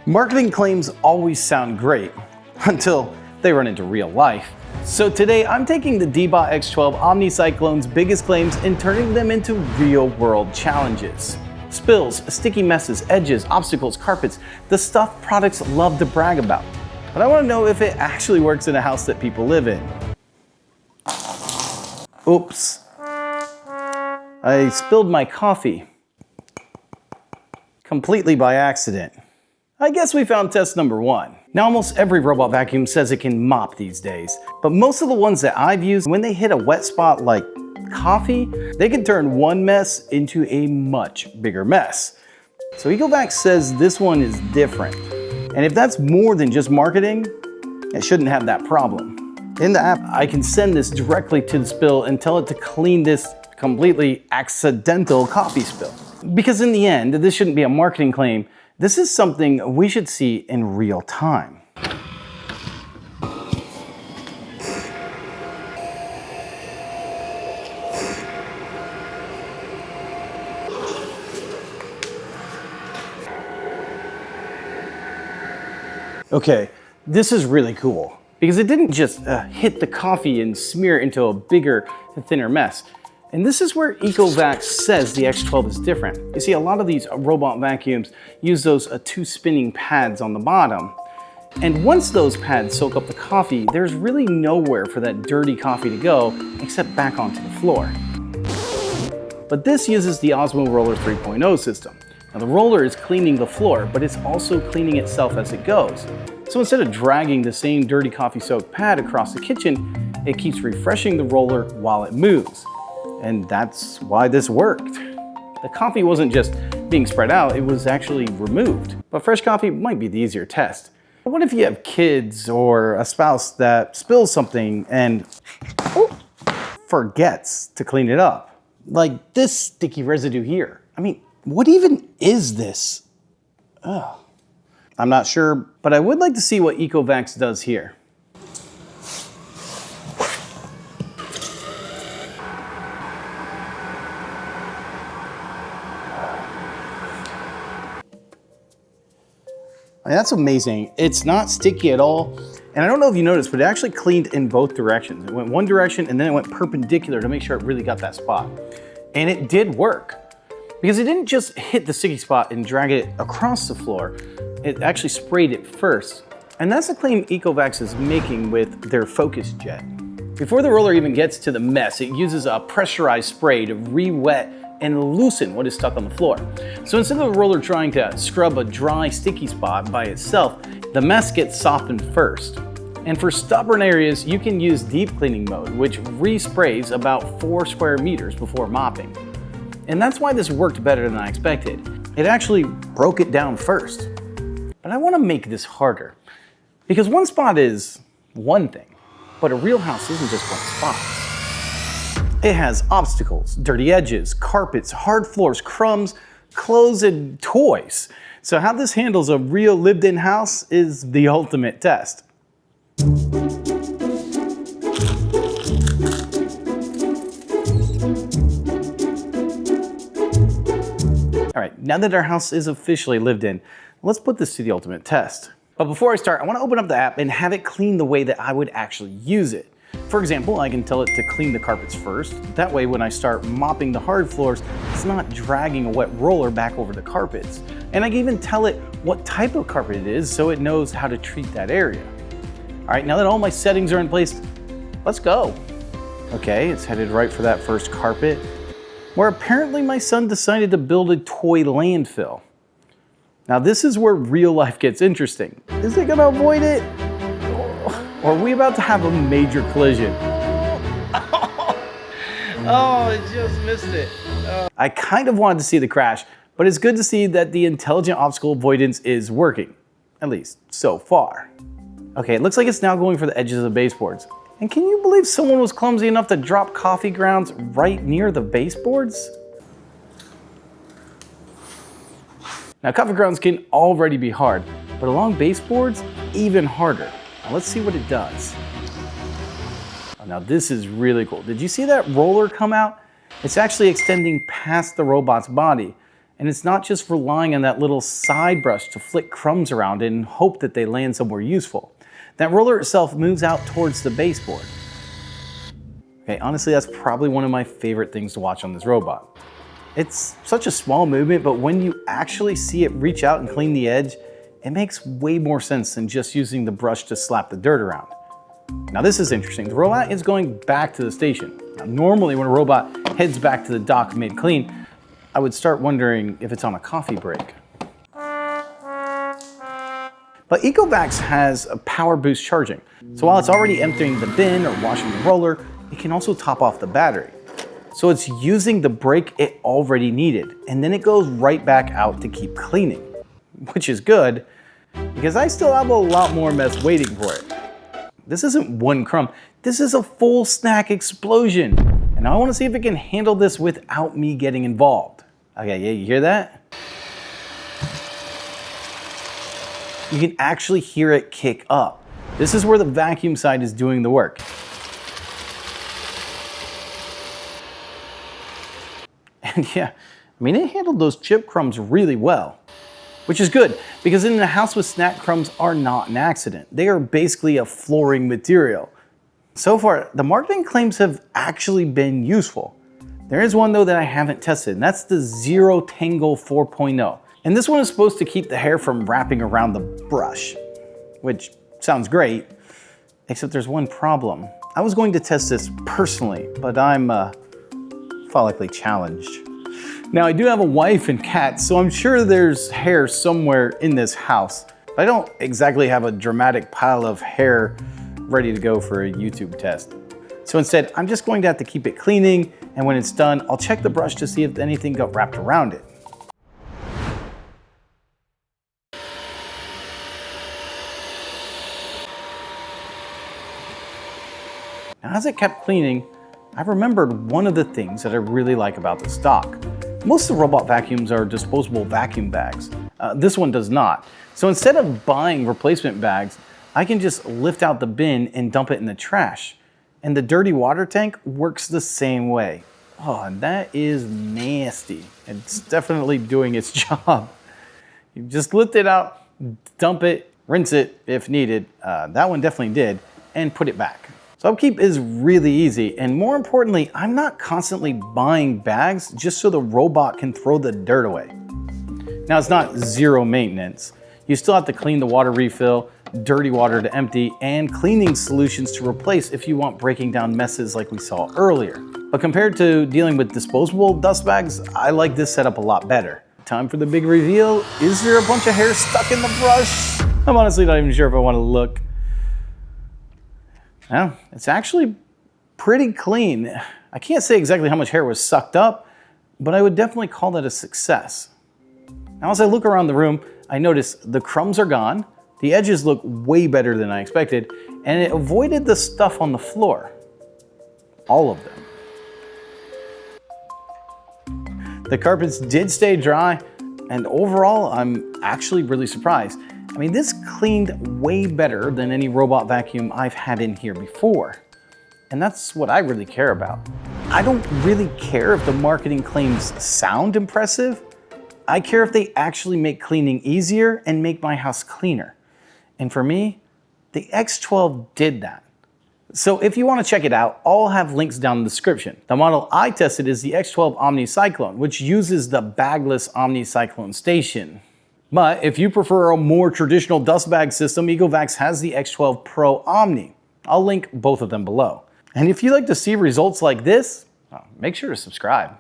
Marketing claims always sound great until they run into real life. So today I'm taking the DEEBOT X12 OmniCyclone's biggest claims and turning them into real-world challenges. Spills, sticky messes, edges, obstacles, carpets, the stuff products love to brag about. But I want to know if it actually works in a house that people live in. Oops. I spilled my coffee. Completely by accident. I guess we found test number one. Now almost every robot vacuum says it can mop these days, but most of the ones that I've used, when they hit a wet spot like coffee, they can turn one mess into a much bigger mess. So ECOVACS says this one is different. And if that's more than just marketing, it shouldn't have that problem. In the app, I can send this directly to the spill and tell it to clean this completely accidental coffee spill. Because in the end, this shouldn't be a marketing claim. This is something we should see in real time. Okay, this is really cool because it didn't just hit the coffee and smear into a bigger, thinner mess. And this is where ECOVACS says the X12 is different. You see, a lot of these robot vacuums use those two spinning pads on the bottom. And once those pads soak up the coffee, there's really nowhere for that dirty coffee to go except back onto the floor. But this uses the Osmo Roller 3.0 system. Now the roller is cleaning the floor, but it's also cleaning itself as it goes. So instead of dragging the same dirty coffee soaked pad across the kitchen, it keeps refreshing the roller while it moves. And that's why this worked. The coffee wasn't just being spread out, it was actually removed. But fresh coffee might be the easier test. But what if you have kids or a spouse that spills something and forgets to clean it up? Like this sticky residue here. I mean, what even is this? Ugh. I'm not sure, but I would like to see what ECOVACS does here. That's amazing. It's not sticky at all. And I don't know if you noticed, but it actually cleaned in both directions. It went one direction and then it went perpendicular to make sure it really got that spot. And it did work because it didn't just hit the sticky spot and drag it across the floor. It actually sprayed it first. And that's the claim ECOVACS is making with their FocusJet. Before the roller even gets to the mess, it uses a pressurized spray to re-wet and loosen what is stuck on the floor. So instead of the roller trying to scrub a dry, sticky spot by itself, the mess gets softened first. And for stubborn areas, you can use deep cleaning mode, which re-sprays about 4 square meters before mopping. And that's why this worked better than I expected. It actually broke it down first. But I want to make this harder. Because one spot is one thing, but a real house isn't just one spot. It has obstacles, dirty edges, carpets, hard floors, crumbs, clothes, and toys. So how this handles a real lived-in house is the ultimate test. All right, now that our house is officially lived in, let's put this to the ultimate test. But before I start, I want to open up the app and have it clean the way that I would actually use it. For example, I can tell it to clean the carpets first. That way, when I start mopping the hard floors, it's not dragging a wet roller back over the carpets. And I can even tell it what type of carpet it is so it knows how to treat that area. All right, now that all my settings are in place, let's go. Okay, it's headed right for that first carpet, where apparently my son decided to build a toy landfill. Now this is where real life gets interesting. Is it gonna avoid it? Or are we about to have a major collision? Oh, it just missed it. I kind of wanted to see the crash, but it's good to see that the intelligent obstacle avoidance is working, at least so far. Okay, it looks like it's now going for the edges of the baseboards. And can you believe someone was clumsy enough to drop coffee grounds right near the baseboards? Now, coffee grounds can already be hard, but along baseboards, even harder. Now, let's see what it does. Oh, now this is really cool. Did you see that roller come out? It's actually extending past the robot's body. And it's not just relying on that little side brush to flick crumbs around and hope that they land somewhere useful. That roller itself moves out towards the baseboard. Okay, honestly, that's probably one of my favorite things to watch on this robot. It's such a small movement, but when you actually see it reach out and clean the edge, it makes way more sense than just using the brush to slap the dirt around. Now this is interesting. The robot is going back to the station. Now, normally when a robot heads back to the dock mid-clean, I would start wondering if it's on a coffee break. But ECOVACS has a power boost charging. So while it's already emptying the bin or washing the roller, it can also top off the battery. So it's using the break it already needed, and then it goes right back out to keep cleaning, which is good because I still have a lot more mess waiting for it. This isn't one crumb, this is a full snack explosion. And I want to see if it can handle this without me getting involved. Okay, yeah, you hear that? You can actually hear it kick up. This is where the vacuum side is doing the work. And yeah, I mean, it handled those chip crumbs really well, which is good because in the house with snack crumbs are not an accident. They are basically a flooring material. So far, the marketing claims have actually been useful. There is one though that I haven't tested, and that's the Zero Tangle 4.0. And this one is supposed to keep the hair from wrapping around the brush, which sounds great, except there's one problem. I was going to test this personally, but I'm follically challenged. Now I do have a wife and cat, so I'm sure there's hair somewhere in this house. I don't exactly have a dramatic pile of hair ready to go for a YouTube test. So instead, I'm just going to have to keep it cleaning, and when it's done, I'll check the brush to see if anything got wrapped around it. Now, as it kept cleaning, I remembered one of the things that I really like about the stock. Most of the robot vacuums are disposable vacuum bags. This one does not. So instead of buying replacement bags, I can just lift out the bin and dump it in the trash. And the dirty water tank works the same way. Oh, and that is nasty. It's definitely doing its job. You just lift it out, dump it, rinse it if needed. That one definitely did, and put it back. So upkeep is really easy, and more importantly, I'm not constantly buying bags just so the robot can throw the dirt away. Now it's not zero maintenance. You still have to clean the water refill, dirty water to empty, and cleaning solutions to replace if you want breaking down messes like we saw earlier. But compared to dealing with disposable dust bags, I like this setup a lot better. Time for the big reveal. Is there a bunch of hair stuck in the brush? I'm honestly not even sure if I want to look. Well, it's actually pretty clean. I can't say exactly how much hair was sucked up, but I would definitely call that a success. Now, as I look around the room, I notice the crumbs are gone, the edges look way better than I expected, and it avoided the stuff on the floor. All of them. The carpets did stay dry, and overall, I'm actually really surprised. I mean, this cleaned way better than any robot vacuum I've had in here before. And that's what I really care about. I don't really care if the marketing claims sound impressive. I care if they actually make cleaning easier and make my house cleaner. And for me, the X12 did that. So if you want to check it out, I'll have links down in the description. The model I tested is the X12 OmniCyclone, which uses the bagless OmniCyclone station. But if you prefer a more traditional dust bag system, ECOVACS has the X12 Pro Omni. I'll link both of them below. And if you'd like to see results like this, make sure to subscribe.